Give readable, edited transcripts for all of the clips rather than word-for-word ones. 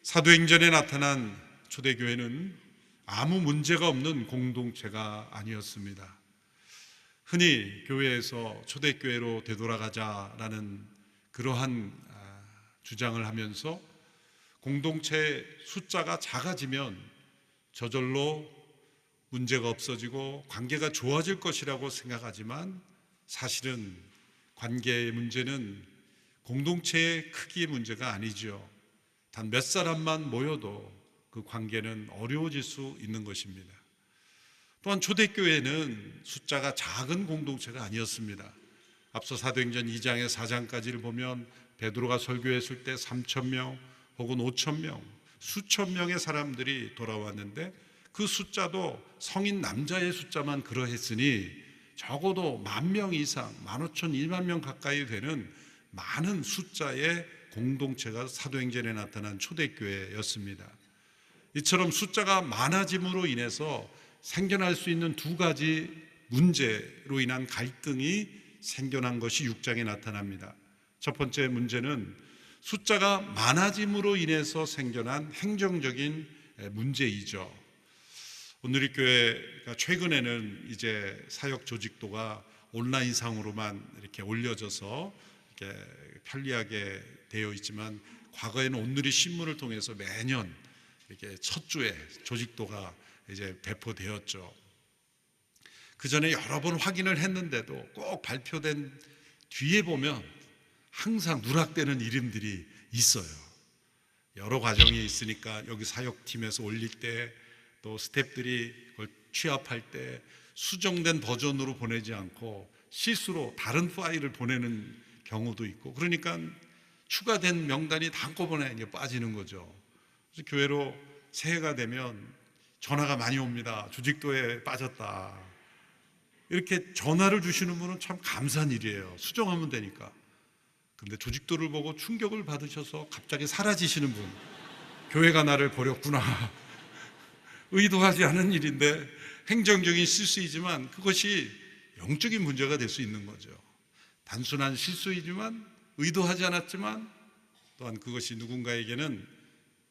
사도행전에 나타난 초대교회는 아무 문제가 없는 공동체가 아니었습니다. 흔히 교회에서 초대교회로 되돌아가자라는 그러한 주장을 하면서 공동체 숫자가 작아지면 저절로 문제가 없어지고 관계가 좋아질 것이라고 생각하지만 사실은 관계의 문제는 공동체의 크기의 문제가 아니죠. 단 몇 사람만 모여도 그 관계는 어려워질 수 있는 것입니다. 또한 초대교회는 숫자가 작은 공동체가 아니었습니다. 앞서 사도행전 2장에 4장까지를 보면 베드로가 설교했을 때 3,000명 혹은 5,000명, 수천 명의 사람들이 돌아왔는데 그 숫자도 성인 남자의 숫자만 그러했으니 적어도 10,000명 이상, 15,000, 10,000명 가까이 되는 많은 숫자의 공동체가 사도행전에 나타난 초대교회였습니다. 이처럼 숫자가 많아짐으로 인해서 생겨날 수 있는 두 가지 문제로 인한 갈등이 생겨난 것이 6장에 나타납니다. 첫 번째 문제는 숫자가 많아짐으로 인해서 생겨난 행정적인 문제이죠. 오늘의 교회가 최근에는 이제 사역 조직도가 온라인상으로만 이렇게 올려져서 이렇게 편리하게 되어 있지만 과거에는 오늘의 신문을 통해서 매년 이렇게 첫 주에 조직도가 이제 배포되었죠. 그 전에 여러 번 확인을 했는데도 꼭 발표된 뒤에 보면 항상 누락되는 이름들이 있어요. 여러 과정이 있으니까 여기 사역팀에서 올릴 때 또 스태프들이 그걸 취합할 때 수정된 버전으로 보내지 않고 실수로 다른 파일을 보내는 경우도 있고, 그러니까 추가된 명단이 다 한꺼번에 빠지는 거죠. 그래서 교회로 새해가 되면 전화가 많이 옵니다. 조직도에 빠졌다. 이렇게 전화를 주시는 분은 참 감사한 일이에요. 수정하면 되니까. 그런데 조직도를 보고 충격을 받으셔서 갑자기 사라지시는 분, 교회가 나를 버렸구나. 의도하지 않은 일인데 행정적인 실수이지만 그것이 영적인 문제가 될 수 있는 거죠. 단순한 실수이지만 의도하지 않았지만 또한 그것이 누군가에게는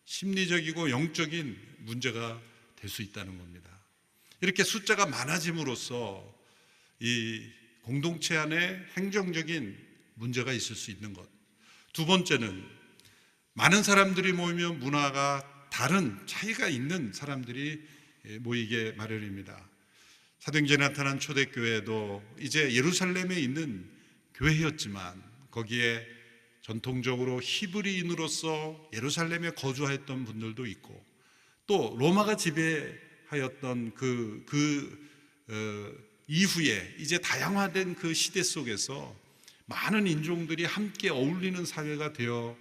심리적이고 영적인 문제가 될 수 있다는 겁니다. 이렇게 숫자가 많아짐으로써 이 공동체 안에 행정적인 문제가 있을 수 있는 것. 두 번째는 많은 사람들이 모이면 문화가 다른 차이가 있는 사람들이 모이게 마련입니다. 사도행전에 나타난 초대교회도 이제 예루살렘에 있는 교회였지만 거기에 전통적으로 히브리인으로서 예루살렘에 거주했던 분들도 있고 또 로마가 지배하였던 이후에 이제 다양화된 그 시대 속에서 많은 인종들이 함께 어울리는 사회가 되어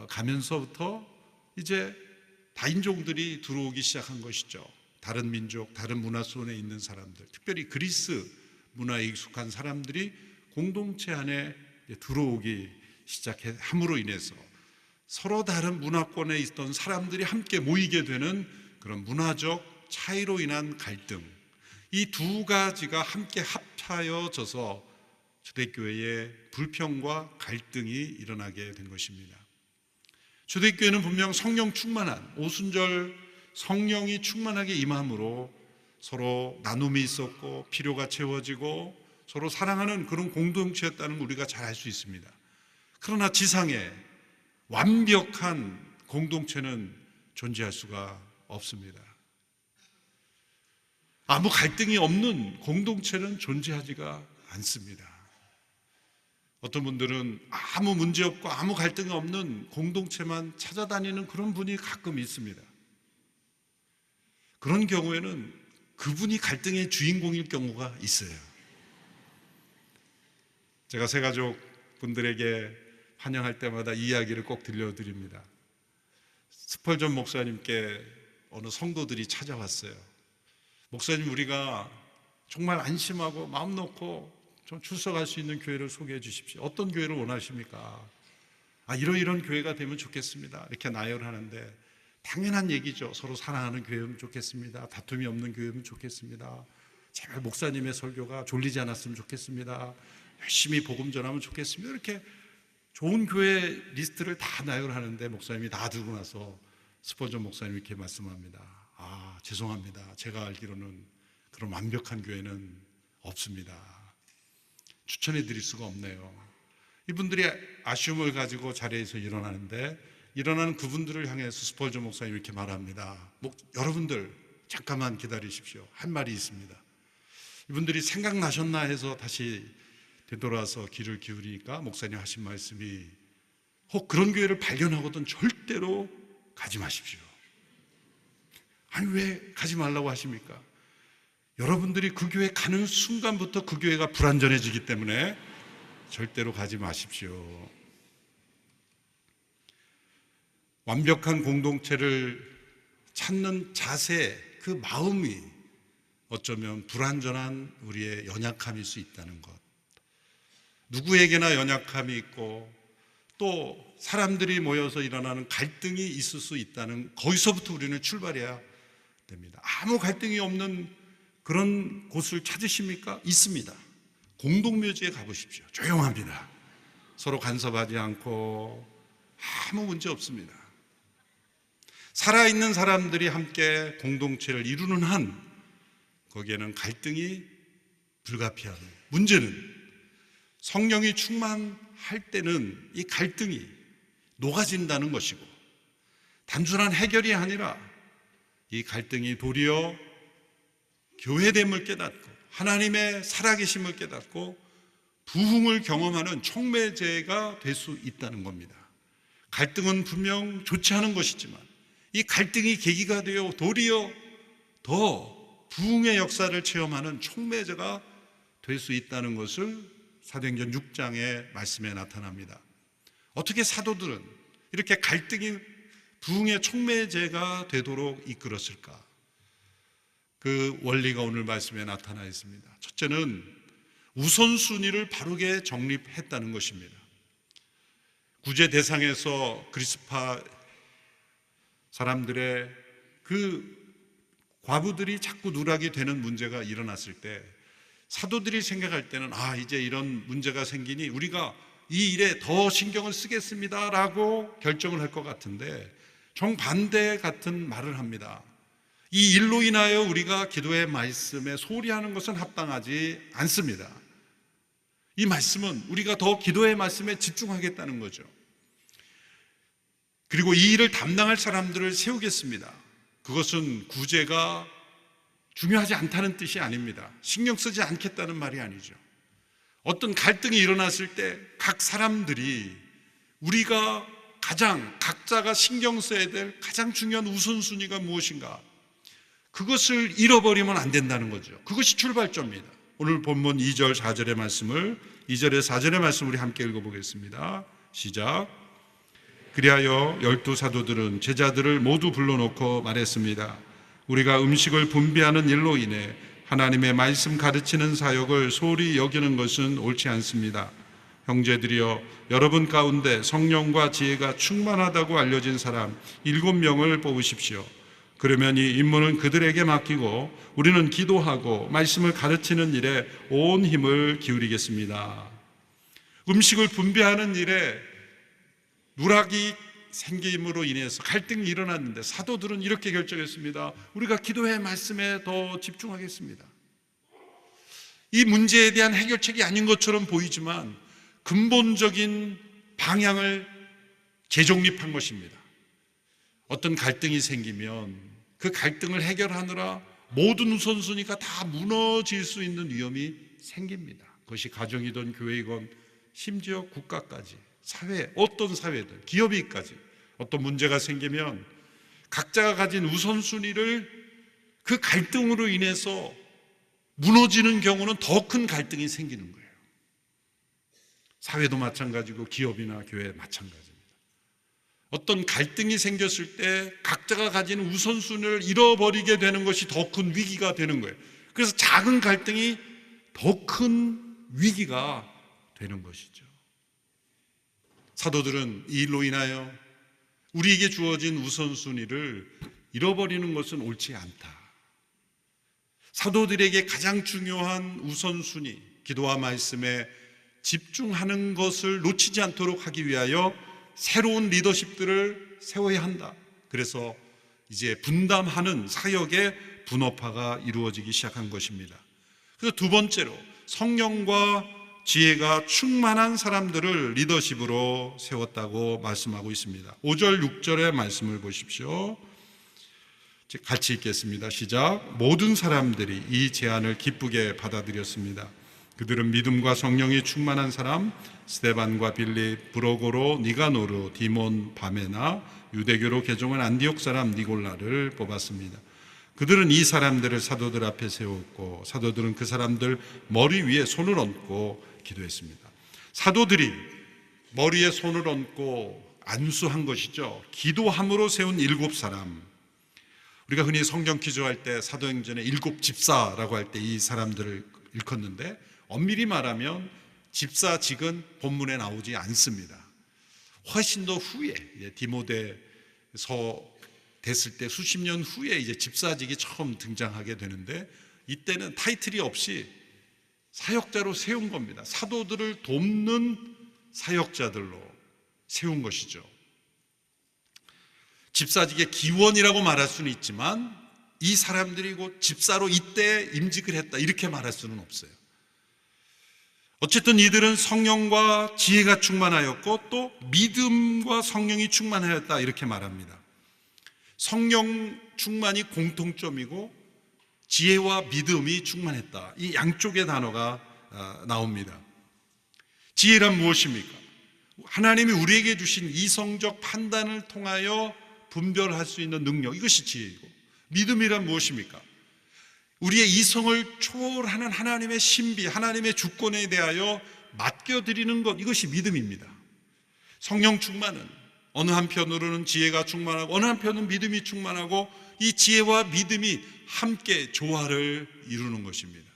가면서부터 이제 다인종들이 들어오기 시작한 것이죠. 다른 민족, 다른 문화 속에 있는 사람들, 특별히 그리스 문화에 익숙한 사람들이 공동체 안에 들어오기 시작함으로 인해서 서로 다른 문화권에 있던 사람들이 함께 모이게 되는 그런 문화적 차이로 인한 갈등, 이 두 가지가 함께 합하여져서 초대교회의 불평과 갈등이 일어나게 된 것입니다. 초대교회는 분명 성령 충만한 오순절 성령이 충만하게 임함으로 서로 나눔이 있었고 필요가 채워지고 서로 사랑하는 그런 공동체였다는 걸 우리가 잘 알 수 있습니다. 그러나 지상에 완벽한 공동체는 존재할 수가 없습니다. 아무 갈등이 없는 공동체는 존재하지가 않습니다. 어떤 분들은 아무 문제 없고 아무 갈등이 없는 공동체만 찾아다니는 그런 분이 가끔 있습니다. 그런 경우에는 그분이 갈등의 주인공일 경우가 있어요. 제가 새가족 분들에게 환영할 때마다 이 이야기를 꼭 들려드립니다. 스펄전 목사님께 어느 성도들이 찾아왔어요. 목사님, 우리가 정말 안심하고 마음 놓고 좀 출석할 수 있는 교회를 소개해 주십시오. 어떤 교회를 원하십니까? 이런 교회가 되면 좋겠습니다. 이렇게 나열하는데 당연한 얘기죠. 서로 사랑하는 교회면 좋겠습니다. 다툼이 없는 교회면 좋겠습니다. 제발 목사님의 설교가 졸리지 않았으면 좋겠습니다. 열심히 복음 전하면 좋겠습니다. 이렇게 좋은 교회 리스트를 다 나열하는데 목사님이 다 들고 나서 스포전 목사님 이렇게 말씀합니다. 죄송합니다. 제가 알기로는 그런 완벽한 교회는 없습니다. 추천해 드릴 수가 없네요. 이분들이 아쉬움을 가지고 자리에서 일어나는 그분들을 향해서 스포전 목사님 이렇게 말합니다. 여러분들 잠깐만 기다리십시오. 한 말이 있습니다. 이분들이 생각나셨나 해서 다시 되돌아서 귀를 기울이니까 목사님 하신 말씀이, 혹 그런 교회를 발견하거든 절대로 가지 마십시오. 아니 왜 가지 말라고 하십니까? 여러분들이 그 교회 가는 순간부터 그 교회가 불완전해지기 때문에 절대로 가지 마십시오. 완벽한 공동체를 찾는 자세, 그 마음이 어쩌면 불완전한 우리의 연약함일 수 있다는 것. 누구에게나 연약함이 있고 또 사람들이 모여서 일어나는 갈등이 있을 수 있다는, 거기서부터 우리는 출발해야 됩니다. 아무 갈등이 없는 그런 곳을 찾으십니까? 있습니다. 공동묘지에 가보십시오. 조용합니다. 서로 간섭하지 않고 아무 문제 없습니다. 살아있는 사람들이 함께 공동체를 이루는 한 거기에는 갈등이 불가피합니다. 문제는 성령이 충만할 때는 이 갈등이 녹아진다는 것이고, 단순한 해결이 아니라 이 갈등이 도리어 교회됨을 깨닫고 하나님의 살아계심을 깨닫고 부흥을 경험하는 촉매제가 될 수 있다는 겁니다. 갈등은 분명 좋지 않은 것이지만 이 갈등이 계기가 되어 도리어 더 부흥의 역사를 체험하는 촉매제가 될 수 있다는 것을 사도행전 6장의 말씀에 나타납니다. 어떻게 사도들은 이렇게 갈등이 부흥의 촉매제가 되도록 이끌었을까? 그 원리가 오늘 말씀에 나타나 있습니다. 첫째는 우선순위를 바르게 정립했다는 것입니다. 구제 대상에서 그리스파 사람들의 그 과부들이 자꾸 누락이 되는 문제가 일어났을 때 사도들이 생각할 때는 이제 이런 문제가 생기니 우리가 이 일에 더 신경을 쓰겠습니다 라고 결정을 할 것 같은데, 정반대 같은 말을 합니다. 이 일로 인하여 우리가 기도의 말씀에 소홀히 하는 것은 합당하지 않습니다. 이 말씀은 우리가 더 기도의 말씀에 집중하겠다는 거죠. 그리고 이 일을 담당할 사람들을 세우겠습니다. 그것은 구제가 중요하지 않다는 뜻이 아닙니다. 신경 쓰지 않겠다는 말이 아니죠. 어떤 갈등이 일어났을 때 각 사람들이 우리가 각자가 신경 써야 될 가장 중요한 우선순위가 무엇인가, 그것을 잃어버리면 안 된다는 거죠. 그것이 출발점입니다. 오늘 본문 2절 4절의 말씀을 2절에 4절의 말씀을 우리 함께 읽어보겠습니다. 시작. 그리하여 12 사도들은 제자들을 모두 불러놓고 말했습니다. 우리가 음식을 분배하는 일로 인해 하나님의 말씀 가르치는 사역을 소홀히 여기는 것은 옳지 않습니다. 형제들이여, 여러분 가운데 성령과 지혜가 충만하다고 알려진 사람 7명을 뽑으십시오. 그러면 이 임무는 그들에게 맡기고 우리는 기도하고 말씀을 가르치는 일에 온 힘을 기울이겠습니다. 음식을 분배하는 일에 누락이 생김으로 인해서 갈등이 일어났는데 사도들은 이렇게 결정했습니다. 우리가 기도의 말씀에 더 집중하겠습니다. 이 문제에 대한 해결책이 아닌 것처럼 보이지만 근본적인 방향을 재정립한 것입니다. 어떤 갈등이 생기면 그 갈등을 해결하느라 모든 우선순위가 다 무너질 수 있는 위험이 생깁니다. 그것이 가정이든 교회이건 심지어 국가까지, 어떤 사회든 기업이까지 어떤 문제가 생기면 각자가 가진 우선순위를 그 갈등으로 인해서 무너지는 경우는 더 큰 갈등이 생기는 거예요. 사회도 마찬가지고 기업이나 교회 마찬가지입니다. 어떤 갈등이 생겼을 때 각자가 가진 우선순위를 잃어버리게 되는 것이 더 큰 위기가 되는 거예요. 그래서 작은 갈등이 더 큰 위기가 되는 것이죠. 사도들은 이 일로 인하여 우리에게 주어진 우선순위를 잃어버리는 것은 옳지 않다. 사도들에게 가장 중요한 우선순위, 기도와 말씀에 집중하는 것을 놓치지 않도록 하기 위하여 새로운 리더십들을 세워야 한다. 그래서 이제 분담하는 사역의 분업화가 이루어지기 시작한 것입니다. 그래서 두 번째로 성령과 지혜가 충만한 사람들을 리더십으로 세웠다고 말씀하고 있습니다. 5절 6절의 말씀을 보십시오. 같이 읽겠습니다. 시작. 모든 사람들이 이 제안을 기쁘게 받아들였습니다. 그들은 믿음과 성령이 충만한 사람 스데반과 빌립, 브로고로, 니가노르, 디몬, 바메나, 유대교로 개종한 안디옥 사람 니골라를 뽑았습니다. 그들은 이 사람들을 사도들 앞에 세웠고 사도들은 그 사람들 머리 위에 손을 얹고 기도했습니다. 사도들이 머리에 손을 얹고 안수한 것이죠. 기도함으로 세운 7사람. 우리가 흔히 성경 기조할 때 사도행전에 7 집사라고 할 때 이 사람들을 일컫는데, 엄밀히 말하면 집사직은 본문에 나오지 않습니다. 훨씬 더 후에 디모데서 됐을 때 수십 년 후에 이제 집사직이 처음 등장하게 되는데, 이때는 타이틀이 없이 사역자로 세운 겁니다. 사도들을 돕는 사역자들로 세운 것이죠. 집사직의 기원이라고 말할 수는 있지만 이 사람들이 곧 집사로 이때 임직을 했다 이렇게 말할 수는 없어요. 어쨌든 이들은 성령과 지혜가 충만하였고 또 믿음과 성령이 충만하였다 이렇게 말합니다. 성령 충만이 공통점이고 지혜와 믿음이 충만했다. 이 양쪽의 단어가 나옵니다. 지혜란 무엇입니까? 하나님이 우리에게 주신 이성적 판단을 통하여 분별할 수 있는 능력, 이것이 지혜이고, 믿음이란 무엇입니까? 우리의 이성을 초월하는 하나님의 신비, 하나님의 주권에 대하여 맡겨드리는 것, 이것이 믿음입니다. 성령 충만은 어느 한편으로는 지혜가 충만하고 어느 한편은 믿음이 충만하고 이 지혜와 믿음이 함께 조화를 이루는 것입니다.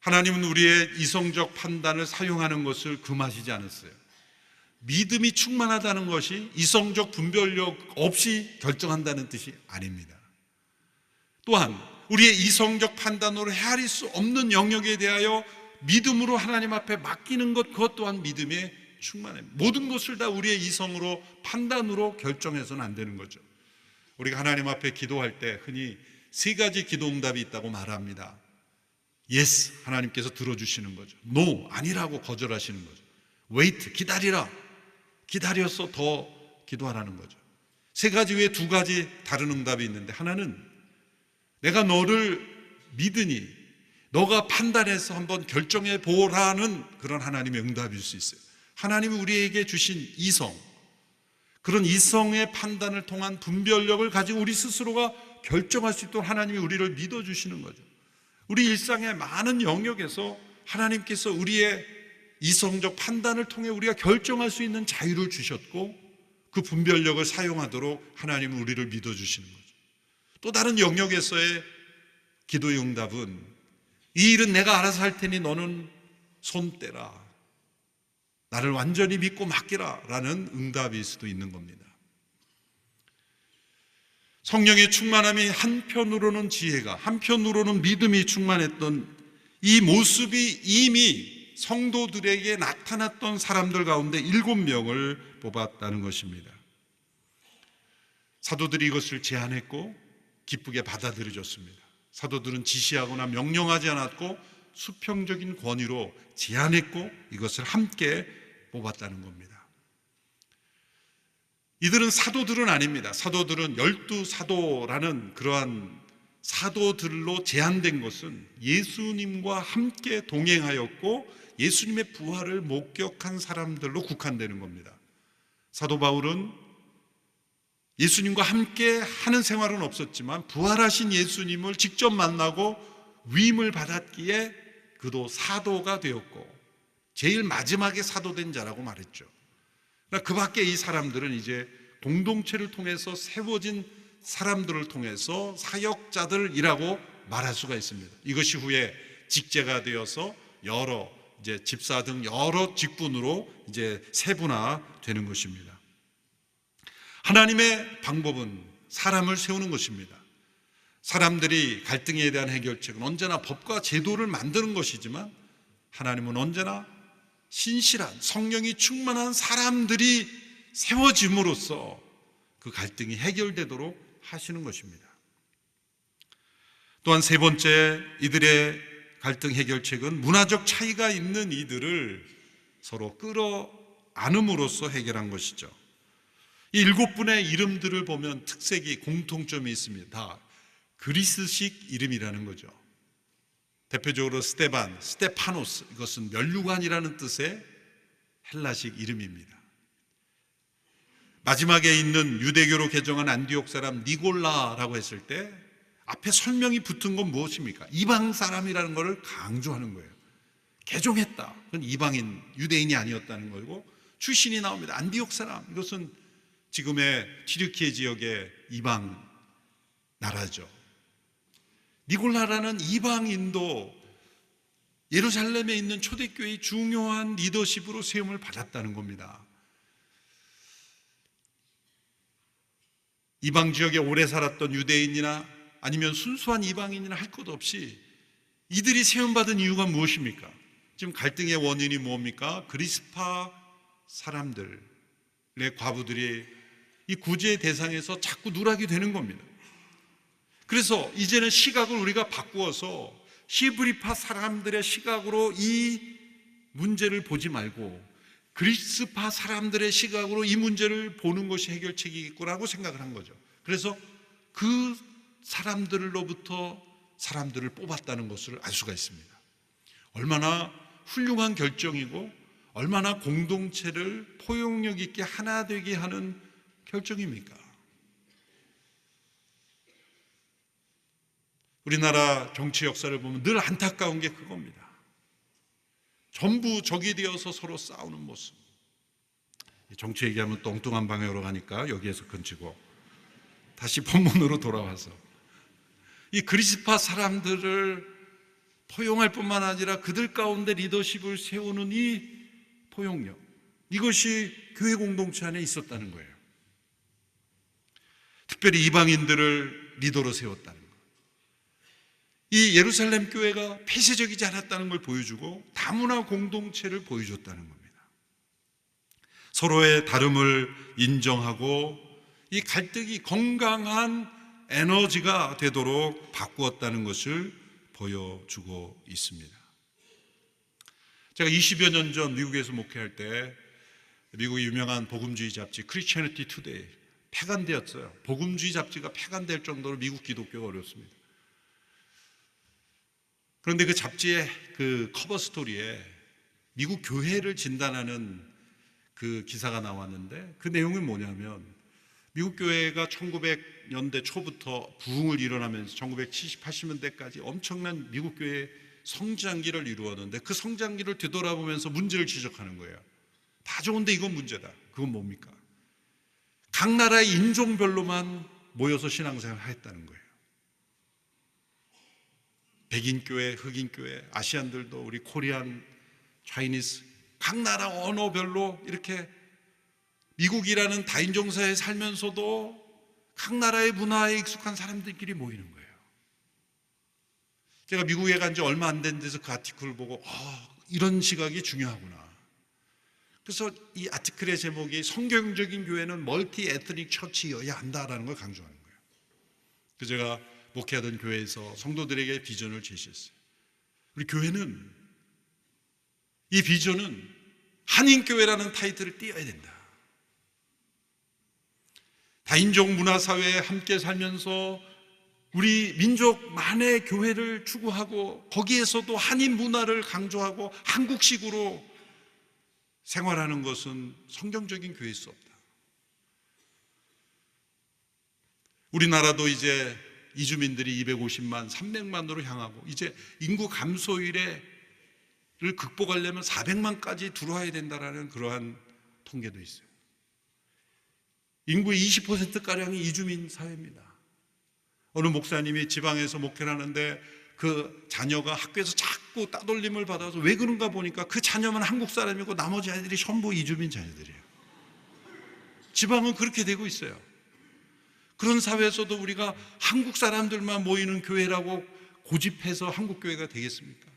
하나님은 우리의 이성적 판단을 사용하는 것을 금하시지 않았어요. 믿음이 충만하다는 것이 이성적 분별력 없이 결정한다는 뜻이 아닙니다. 또한 우리의 이성적 판단으로 헤아릴 수 없는 영역에 대하여 믿음으로 하나님 앞에 맡기는 것, 그것 또한 믿음의 충만합니다. 모든 것을 다 우리의 이성으로 판단으로 결정해서는 안 되는 거죠. 우리가 하나님 앞에 기도할 때 흔히 3가지 기도 응답이 있다고 말합니다. Yes, 하나님께서 들어주시는 거죠. No, 아니라고 거절하시는 거죠. Wait, 기다리라. 기다려서 더 기도하라는 거죠. 3가지 외에 2가지 다른 응답이 있는데, 하나는 내가 너를 믿으니 너가 판단해서 한번 결정해 보라는 그런 하나님의 응답일 수 있어요. 하나님이 우리에게 주신 이성, 그런 이성의 판단을 통한 분별력을 가지고 우리 스스로가 결정할 수 있도록 하나님이 우리를 믿어주시는 거죠. 우리 일상의 많은 영역에서 하나님께서 우리의 이성적 판단을 통해 우리가 결정할 수 있는 자유를 주셨고 그 분별력을 사용하도록 하나님은 우리를 믿어주시는 거죠. 또 다른 영역에서의 기도의 응답은 이 일은 내가 알아서 할 테니 너는 손 떼라, 나를 완전히 믿고 맡기라 라는 응답일 수도 있는 겁니다. 성령의 충만함이 한편으로는 지혜가, 한편으로는 믿음이 충만했던 이 모습이 이미 성도들에게 나타났던 사람들 가운데 7명을 뽑았다는 것입니다. 사도들이 이것을 제안했고 기쁘게 받아들여졌습니다. 사도들은 지시하거나 명령하지 않았고 수평적인 권위로 제안했고 이것을 함께 뽑았다는 겁니다. 이들은 사도들은 아닙니다. 사도들은 12사도라는 그러한 사도들로 제한된 것은 예수님과 함께 동행하였고 예수님의 부활을 목격한 사람들로 국한되는 겁니다. 사도 바울은 예수님과 함께 하는 생활은 없었지만 부활하신 예수님을 직접 만나고 위임을 받았기에 그도 사도가 되었고 제일 마지막에 사도된 자라고 말했죠. 그 밖에 이 사람들은 이제 공동체를 통해서 세워진 사람들을 통해서 사역자들이라고 말할 수가 있습니다. 이것이 후에 직제가 되어서 여러 이제 집사 등 여러 직분으로 이제 세분화되는 것입니다. 하나님의 방법은 사람을 세우는 것입니다. 사람들이 갈등에 대한 해결책은 언제나 법과 제도를 만드는 것이지만 하나님은 언제나 신실한 성령이 충만한 사람들이 세워짐으로써 그 갈등이 해결되도록 하시는 것입니다. 또한 세 번째, 이들의 갈등 해결책은 문화적 차이가 있는 이들을 서로 끌어안음으로써 해결한 것이죠. 이 7분의 이름들을 보면 특색이, 공통점이 있습니다. 다 그리스식 이름이라는 거죠. 대표적으로 스테파노스, 이것은 면류관이라는 뜻의 헬라식 이름입니다. 마지막에 있는 유대교로 개종한 안디옥 사람 니골라라고 했을 때 앞에 설명이 붙은 건 무엇입니까? 이방 사람이라는 것을 강조하는 거예요. 개종했다. 그건 이방인, 유대인이 아니었다는 거고, 출신이 나옵니다. 안디옥 사람, 이것은 지금의 튀르키예 지역의 이방 나라죠. 니골라라는 이방인도 예루살렘에 있는 초대교회의 중요한 리더십으로 세움을 받았다는 겁니다. 이방 지역에 오래 살았던 유대인이나 아니면 순수한 이방인이나 할 것 없이 이들이 세움받은 이유가 무엇입니까? 지금 갈등의 원인이 뭡니까? 그리스파 사람들의 과부들이 이 구제의 대상에서 자꾸 누락이 되는 겁니다. 그래서 이제는 시각을 우리가 바꾸어서 히브리파 사람들의 시각으로 이 문제를 보지 말고 그리스파 사람들의 시각으로 이 문제를 보는 것이 해결책이겠구나라고 생각을 한 거죠. 그래서 그 사람들로부터 사람들을 뽑았다는 것을 알 수가 있습니다. 얼마나 훌륭한 결정이고 얼마나 공동체를 포용력 있게 하나 되게 하는 결정입니까? 우리나라 정치 역사를 보면 늘 안타까운 게 그겁니다. 전부 적이 되어서 서로 싸우는 모습. 정치 얘기하면 또 엉뚱한 방향으로 가니까 여기에서 그치고 다시 본문으로 돌아와서 이 그리스파 사람들을 포용할 뿐만 아니라 그들 가운데 리더십을 세우는 이 포용력, 이것이 교회 공동체 안에 있었다는 거예요. 특별히 이방인들을 리더로 세웠다는 것. 이 예루살렘 교회가 폐쇄적이지 않았다는 걸 보여주고 다문화 공동체를 보여줬다는 겁니다. 서로의 다름을 인정하고 이 갈등이 건강한 에너지가 되도록 바꾸었다는 것을 보여주고 있습니다. 제가 20여 년 전 미국에서 목회할 때 미국의 유명한 복음주의 잡지 크리스티애니티 투데이 폐간되었어요. 복음주의 잡지가 폐간될 정도로 미국 기독교가 어렵습니다. 그런데 그 잡지의 그 커버 스토리에 미국 교회를 진단하는 그 기사가 나왔는데 그 내용은 뭐냐면 미국 교회가 1900년대 초부터 부흥을 일어나면서 1970, 80년대까지 엄청난 미국 교회의 성장기를 이루었는데 그 성장기를 되돌아보면서 문제를 지적하는 거예요. 다 좋은데 이건 문제다. 그건 뭡니까? 각 나라의 인종별로만 모여서 신앙생활을 했다는 거예요. 백인교회, 흑인교회, 아시안들도 우리 코리안, 차이니스, 각 나라 언어별로 이렇게 미국이라는 다인종 사회에 살면서도 각 나라의 문화에 익숙한 사람들끼리 모이는 거예요. 제가 미국에 간 지 얼마 안 된 데서 그 아티클을 보고 이런 시각이 중요하구나. 그래서 이 아티클의 제목이 성경적인 교회는 멀티 에트닉 처치여야 한다라는 걸 강조하는 거예요. 그래서 제가 목회하던 교회에서 성도들에게 비전을 제시했어요. 우리 교회는 이 비전은 한인교회라는 타이틀을 띄어야 된다. 다인종 문화사회에 함께 살면서 우리 민족만의 교회를 추구하고 거기에서도 한인 문화를 강조하고 한국식으로 생활하는 것은 성경적인 교회일 수 없다. 우리나라도 이제 이주민들이 250만, 300만으로 향하고 이제 인구 감소율을 극복하려면 400만까지 들어와야 된다는 그러한 통계도 있어요. 인구의 20%가량이 이주민 사회입니다. 어느 목사님이 지방에서 목회를 하는데 그 자녀가 학교에서 자꾸 따돌림을 받아서 왜 그런가 보니까 그 자녀만 한국 사람이고 나머지 아이들이 전부 이주민 자녀들이에요. 지방은 그렇게 되고 있어요. 그런 사회에서도 우리가 한국 사람들만 모이는 교회라고 고집해서 한국 교회가 되겠습니까?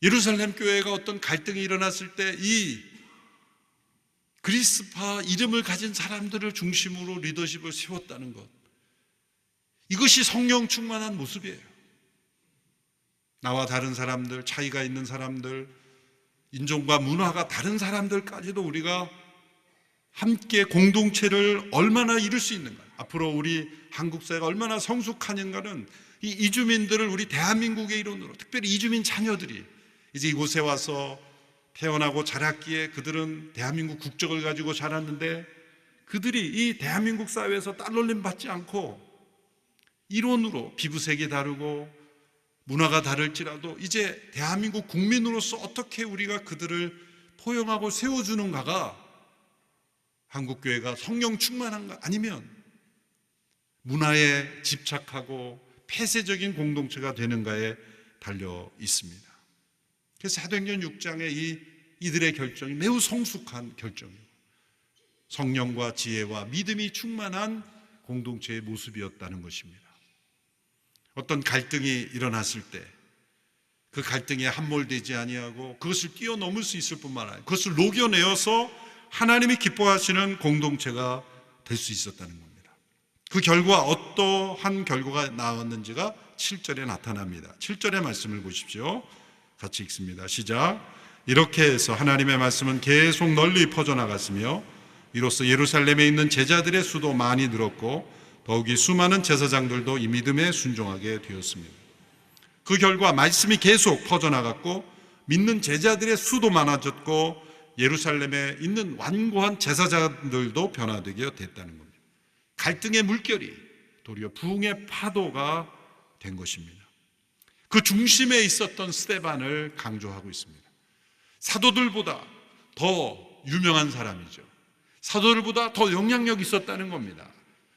예루살렘 교회가 어떤 갈등이 일어났을 때 이 그리스파 이름을 가진 사람들을 중심으로 리더십을 세웠다는 것, 이것이 성령 충만한 모습이에요. 나와 다른 사람들, 차이가 있는 사람들, 인종과 문화가 다른 사람들까지도 우리가 함께 공동체를 얼마나 이룰 수 있는가, 앞으로 우리 한국 사회가 얼마나 성숙하는가는 이 이주민들을 우리 대한민국의 일원으로, 특별히 이주민 자녀들이 이제 이곳에 와서 태어나고 자랐기에 그들은 대한민국 국적을 가지고 자랐는데, 그들이 이 대한민국 사회에서 딸놀림 받지 않고 일원으로, 피부색이 다르고 문화가 다를지라도 이제 대한민국 국민으로서 어떻게 우리가 그들을 포용하고 세워주는가가 한국교회가 성령 충만한가, 아니면 문화에 집착하고 폐쇄적인 공동체가 되는가에 달려 있습니다. 그래서 사도행전 6장의 이들의 결정이 매우 성숙한 결정이고, 성령과 지혜와 믿음이 충만한 공동체의 모습이었다는 것입니다. 어떤 갈등이 일어났을 때 그 갈등에 함몰되지 아니하고 그것을 뛰어넘을 수 있을 뿐만 아니라 그것을 녹여내어서 하나님이 기뻐하시는 공동체가 될 수 있었다는 겁니다. 그 결과 어떠한 결과가 나왔는지가 7절에 나타납니다. 7절의 말씀을 보십시오. 같이 읽습니다. 시작. 이렇게 해서 하나님의 말씀은 계속 널리 퍼져나갔으며 이로써 예루살렘에 있는 제자들의 수도 많이 늘었고 더욱이 수많은 제사장들도 이 믿음에 순종하게 되었습니다. 그 결과 말씀이 계속 퍼져나갔고 믿는 제자들의 수도 많아졌고 예루살렘에 있는 완고한 제사장들도 변화되게 됐다는 겁니다. 갈등의 물결이 도리어 부흥의 파도가 된 것입니다. 그 중심에 있었던 스데반을 강조하고 있습니다. 사도들보다 더 유명한 사람이죠. 사도들보다 더 영향력이 있었다는 겁니다.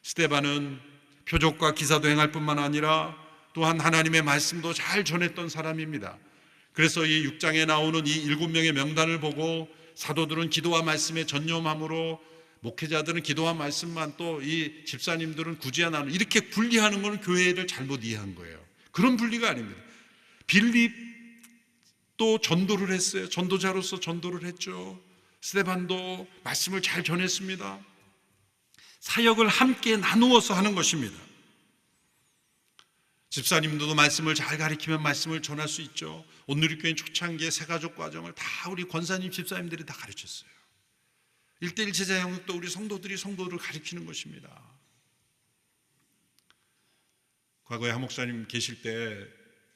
스데반은 표적과 기사도 행할 뿐만 아니라 또한 하나님의 말씀도 잘 전했던 사람입니다. 그래서 이 6장에 나오는 이 7명의 명단을 보고 사도들은 기도와 말씀에 전념함으로, 목회자들은 기도와 말씀만, 또 이 집사님들은 구제와 나눔, 이렇게 분리하는 것은 교회를 잘못 이해한 거예요. 그런 분리가 아닙니다. 빌립도 전도를 했어요. 전도자로서 전도를 했죠. 스데반도 말씀을 잘 전했습니다. 사역을 함께 나누어서 하는 것입니다. 집사님들도 말씀을 잘 가르치면 말씀을 전할 수 있죠. 온누리교회 초창기의 새가족 과정을 다 우리 권사님, 집사님들이 다 가르쳤어요. 1:1 제자 영역도 우리 성도들이 성도를 가르치는 것입니다. 과거에 한 목사님 계실 때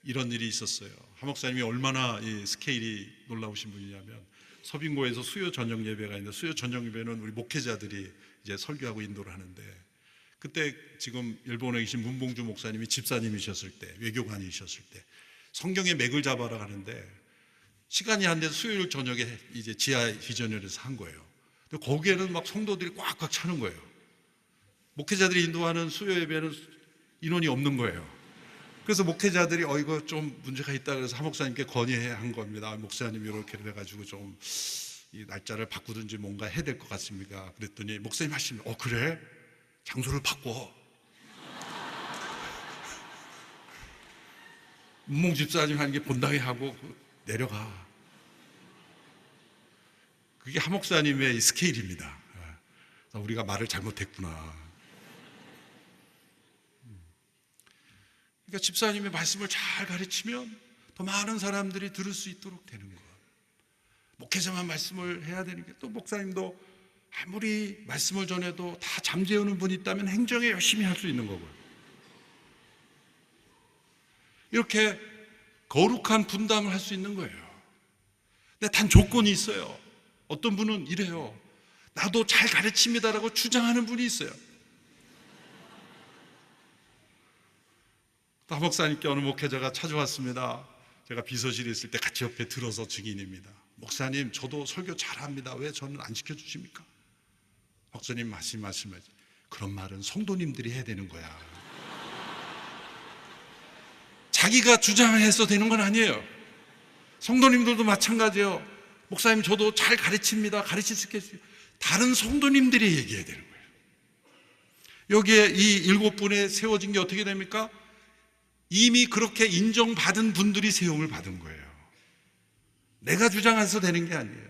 이런 일이 있었어요. 한 목사님이 얼마나 이 스케일이 놀라우신 분이냐면, 서빙고에서 수요 전녁 예배가 있는데, 수요 전녁 예배는 우리 목회자들이 이제 설교하고 인도를 하는데, 그때 지금 일본에 계신 문봉주 목사님이 집사님이셨을 때, 외교관이셨을 때 성경의 맥을 잡아라 하는데, 시간이 안 돼서 수요일 저녁에 이제 지하 비전열에서 한 거예요. 근데 거기에는 막 성도들이 꽉꽉 차는 거예요. 목회자들이 인도하는 수요 예배는 인원이 없는 거예요. 그래서 목회자들이 이거 좀 문제가 있다 그래서 한 목사님께 건의한 겁니다. 목사님 이렇게 해가지고 좀 이 날짜를 바꾸든지 뭔가 해야 될 것 같습니까? 그랬더니 목사님 하시면 그래? 장소를 바꿔. 문봉 집사님 하는 게 본당에 하고 내려가. 그게 한 목사님의 스케일입니다. 우리가 말을 잘못했구나. 그러니까 집사님의 말씀을 잘 가르치면 더 많은 사람들이 들을 수 있도록 되는 것. 목회자만 말씀을 해야 되는 게, 또 목사님도 아무리 말씀을 전해도 다 잠재우는 분이 있다면 행정에 열심히 할 수 있는 거고요. 이렇게 거룩한 분담을 할 수 있는 거예요. 근데 단 조건이 있어요. 어떤 분은 이래요. 나도 잘 가르칩니다라고 주장하는 분이 있어요. 또 한 목사님께 어느 목회자가 찾아왔습니다. 제가 비서실에 있을 때 같이 옆에 들어서 증인입니다. 목사님, 저도 설교 잘합니다. 왜 저는 안 시켜주십니까? 목사님 말씀하지. 그런 말은 성도님들이 해야 되는 거야. 자기가 주장해서 되는 건 아니에요. 성도님들도 마찬가지예요. 목사님, 저도 잘 가르칩니다. 가르칠 수 있겠어요. 다른 성도님들이 얘기해야 되는 거예요. 여기에 이 7분에 세워진 게 어떻게 됩니까? 이미 그렇게 인정받은 분들이 세움을 받은 거예요. 내가 주장해서 되는 게 아니에요.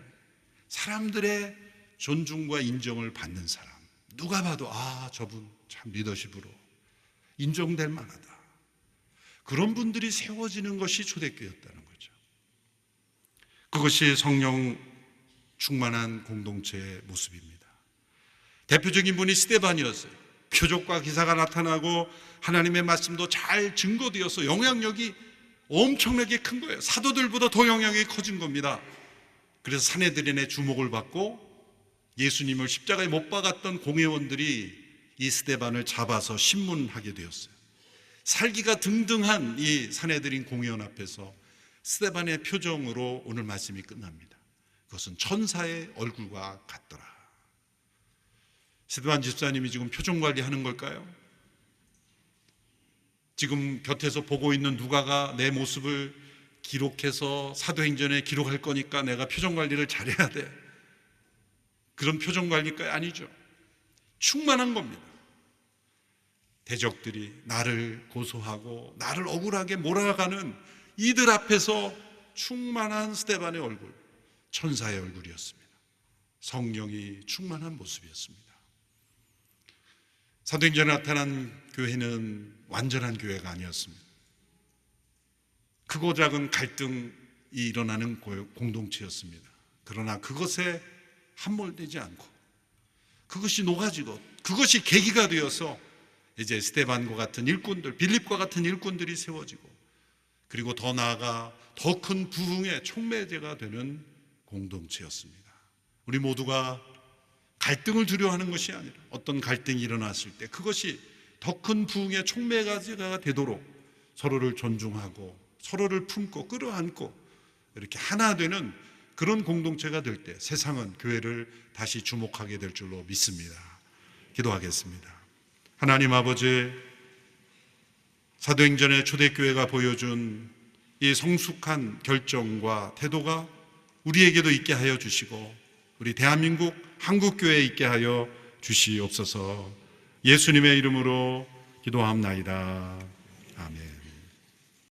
사람들의 존중과 인정을 받는 사람, 누가 봐도 저분 참 리더십으로 인정될 만하다, 그런 분들이 세워지는 것이 초대교회였다는 거죠. 그것이 성령 충만한 공동체의 모습입니다. 대표적인 분이 스데반이었어요. 표적과 기사가 나타나고 하나님의 말씀도 잘 증거되어서 영향력이 엄청나게 큰 거예요. 사도들보다 더 영향력이 커진 겁니다. 그래서 산헤드린의 주목을 받고 예수님을 십자가에 못 박았던 공회원들이 이 스데반을 잡아서 신문하게 되었어요. 살기가 등등한 이 산헤드린 공회원 앞에서 스데반의 표정으로 오늘 말씀이 끝납니다. 그것은 천사의 얼굴과 같더라. 스데반 집사님이 지금 표정 관리하는 걸까요? 지금 곁에서 보고 있는 누가가 내 모습을 기록해서 사도행전에 기록할 거니까 내가 표정 관리를 잘해야 돼, 그런 표정 관리일까요? 아니죠. 충만한 겁니다. 대적들이 나를 고소하고 나를 억울하게 몰아가는 이들 앞에서 충만한 스데반의 얼굴, 천사의 얼굴이었습니다. 성령이 충만한 모습이었습니다. 사도행전에 나타난 교회는 완전한 교회가 아니었습니다. 크고 작은 갈등이 일어나는 공동체였습니다. 그러나 그것에 함몰되지 않고 그것이 녹아지고 그것이 계기가 되어서 이제 스데반과 같은 일꾼들, 빌립과 같은 일꾼들이 세워지고, 그리고 더 나아가 더 큰 부흥의 촉매제가 되는 공동체였습니다. 우리 모두가 갈등을 두려워하는 것이 아니라 어떤 갈등이 일어났을 때 그것이 더 큰 부흥의 촉매제가 되도록 서로를 존중하고 서로를 품고 끌어안고 이렇게 하나 되는 그런 공동체가 될 때 세상은 교회를 다시 주목하게 될 줄로 믿습니다. 기도하겠습니다. 하나님 아버지, 사도행전의 초대교회가 보여준 이 성숙한 결정과 태도가 우리에게도 있게 하여 주시고 우리 대한민국 한국교회에 있게 하여 주시옵소서. 예수님의 이름으로 기도합나이다. 아멘.